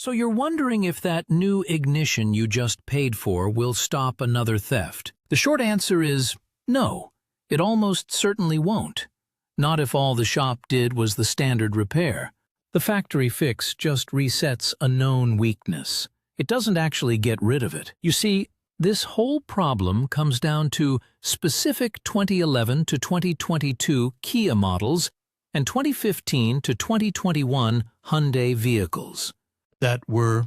So you're wondering if that new ignition you just paid for will stop another theft. The short answer is no, it almost certainly won't. Not if all the shop did was the standard repair. The factory fix just resets a known weakness. It doesn't actually get rid of it. You see, this whole problem comes down to specific 2011 to 2022 Kia models and 2015 to 2021 Hyundai vehicles that were,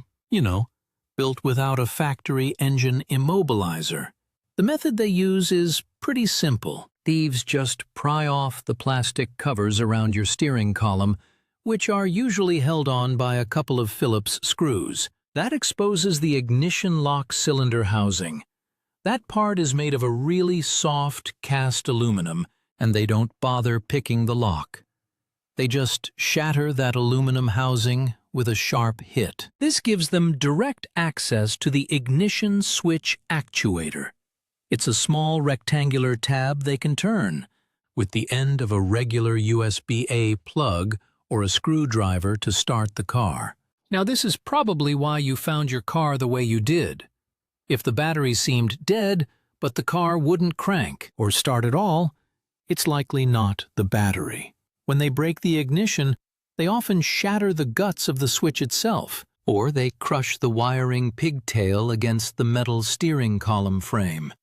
built without a factory engine immobilizer. The method they use is pretty simple. Thieves just pry off the plastic covers around your steering column, which are usually held on by a couple of Phillips screws. That exposes the ignition lock cylinder housing. That part is made of a really soft cast aluminum, and they don't bother picking the lock. They just shatter that aluminum housing with a sharp hit. This gives them direct access to the ignition switch actuator. It's a small rectangular tab they can turn, with the end of a regular USB-A plug or a screwdriver to start the car. Now this is probably why you found your car the way you did. If the battery seemed dead, but the car wouldn't crank or start at all, it's likely not the battery. When they break the ignition, they often shatter the guts of the switch itself, or they crush the wiring pigtail against the metal steering column frame.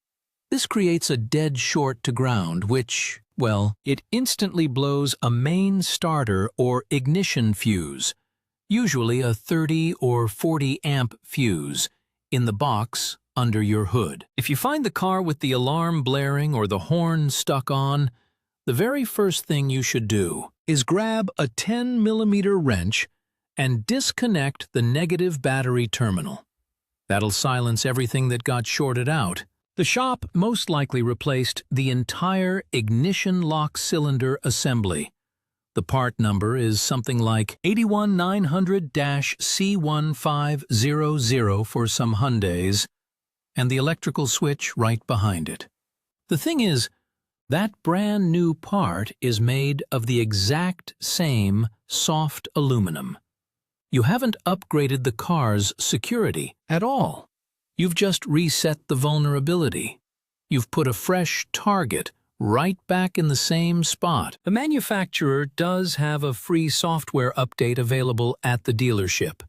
This creates a dead short to ground, which, well, it instantly blows a main starter or ignition fuse, usually a 30 or 40 amp fuse, in the box under your hood. If you find the car with the alarm blaring or the horn stuck on, the very first thing you should do is grab a 10mm wrench and disconnect the negative battery terminal. That'll silence everything that got shorted out. The shop most likely replaced the entire ignition lock cylinder assembly. The part number is something like 81900-C1500 for some Hyundais, and the electrical switch right behind it. The thing is, that brand new part is made of the exact same soft aluminum. You haven't upgraded the car's security at all. You've just reset the vulnerability. You've put a fresh target right back in the same spot. The manufacturer does have a free software update available at the dealership.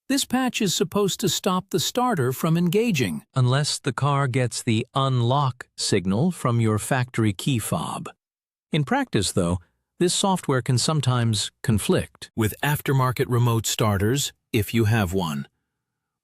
This patch is supposed to stop the starter from engaging, unless the car gets the unlock signal from your factory key fob. In practice, though, this software can sometimes conflict with aftermarket remote starters if you have one.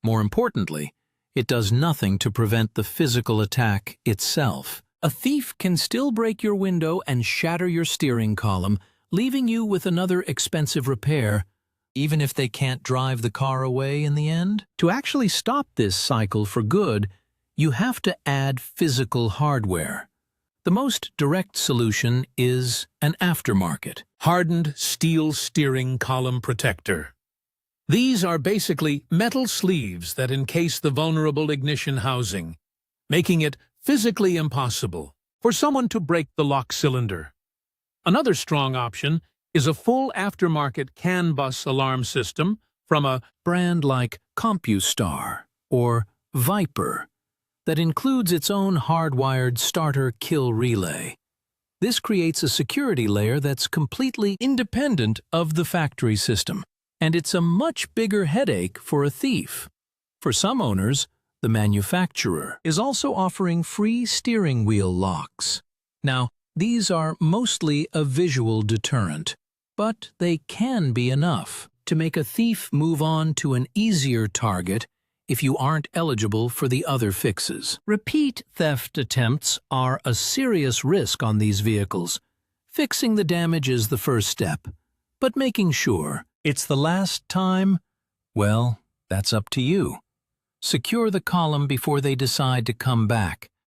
More importantly, it does nothing to prevent the physical attack itself. A thief can still break your window and shatter your steering column, leaving you with another expensive repair, even if they can't drive the car away in the end. To actually stop this cycle for good, you have to add physical hardware. The most direct solution is an aftermarket. Hardened steel steering column protector. These are basically metal sleeves that encase the vulnerable ignition housing, making it physically impossible for someone to break the lock cylinder. Another strong option is a full aftermarket CAN bus alarm system from a brand like CompuStar or Viper that includes its own hardwired starter kill relay. This creates a security layer that's completely independent of the factory system, and it's a much bigger headache for a thief. For some owners, the manufacturer is also offering free steering wheel locks. Now, these are mostly a visual deterrent, but they can be enough to make a thief move on to an easier target if you aren't eligible for the other fixes. Repeat theft attempts are a serious risk on these vehicles. Fixing the damage is the first step, but making sure it's the last time, well, that's up to you. Secure the column before they decide to come back.